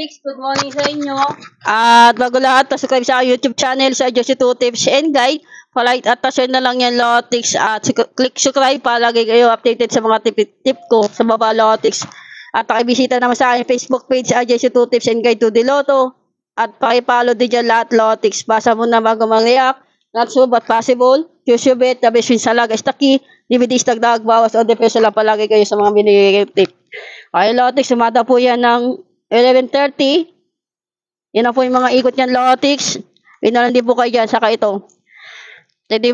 Lotics, good morning sa inyo. At bago lahat, subscribe sa YouTube channel sa Josie 2 Tips and Guide. Palike at share na lang yan, Lotics. At click subscribe para lagi kayo updated sa mga tip ko sa baba, Lotics. At pakibisita naman sa aking Facebook page sa Josie 2 Tips and Guide to the Lotto. At pakipollow din dyan lahat, Lotics. Basa mo na bago mag-react. Not so but possible. Choose your bet. The best win sa lag is the key. DVD is dagdag, bawas o depensa lang palagi kayo sa mga binigay tip. Okay, Lotics, sumada po yan ng 11:30. Yan na po yung mga ikot niyan, Lotics. Pinalan din po kayo dyan, saka ito. Pwede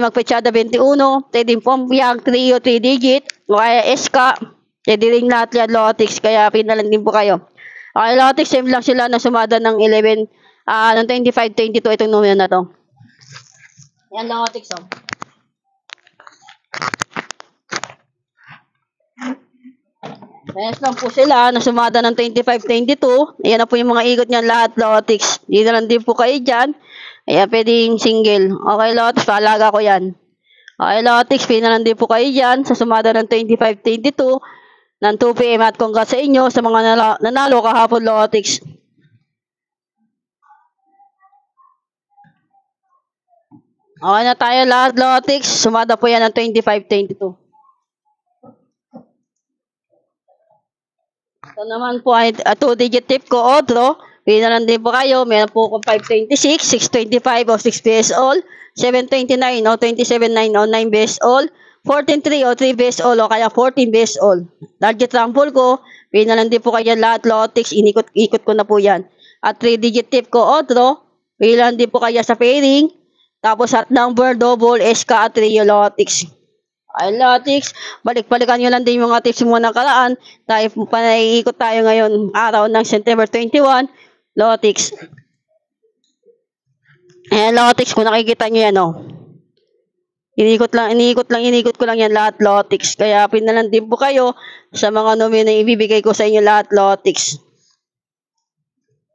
magpechada 21. Pwede pumpyang 3 o 3 digit. O kaya SK. Pwede rin lahat yan, Lotics. Kaya pinalan din po kayo. Okay, Lotics, same lang sila na sumada ng 11, ng 25-22 itong numero na to. Yan, Lotics, oh. Yes lang po sila na sumada ng 25-22. Ayan na po yung mga ikot niyan lahat, Lotics. Hindi na lang din po kayo dyan. Ayan, pwedeng single. Okay, Lotics, paalaga ko yan. Okay, Lotics, pinalan din po kayo dyan sa sumada ng 25-22 ng 2 PM at congrats sa inyo sa mga nanalo kahapon, Lotics. Okay na tayo lahat, Lotics. Sumada po yan ng 25-22. Ito naman po ay 2-digit tip ko, Odro. Pinalan din po kayo. Meron po akong 526, 625 o 6 base all, 729 o 279 o 9 base all, 143 o 3 base all o kaya 14 base all. Target sample ko, pinalan din po kayo lahat, Lotics. Inikot ko na po yan. At 3-digit tip ko, Odro. Pinalan din po kayo sa pairing. Tapos at number, double, SK at trio, Lotics. Ay, Lotics, balik-balikan nyo lang din yung mga tips mo nakaraan. Tayo panaiikot tayo ngayon, araw ng September 21, Lotics. Ayan, Lotics, kung nakikita nyo yan, oh. Inikot ko lang yan lahat, Lotics. Kaya pinalan din po kayo sa mga numero na ibibigay ko sa inyo lahat, Lotics.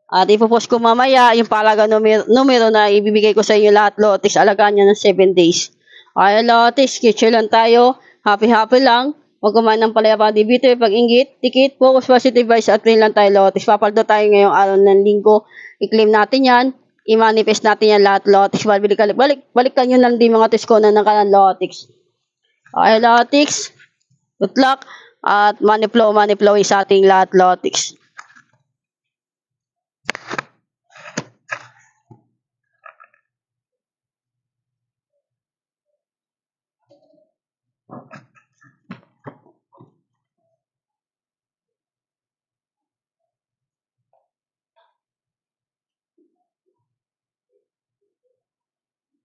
At ipopost ko mamaya yung palaga numero na ibibigay ko sa inyo lahat, Lotics. Alagaan nyo ng 7 days. Ay, Lotics, kitchen lang tayo. Happy lang. Huwag kumain ng palaya pa debito, pag-inggit, tikit, focus, positive vibes, at rin lang tayo, Lotics. Papaldo tayo ngayong araw ng linggo. I-claim natin yan. I-manifest natin yan lahat, Lotics. Balikan nyo lang din mga tips ko na nakalan, Lotics. Okay, Lotics. Good luck. At money flow sa ating lahat, Lotics.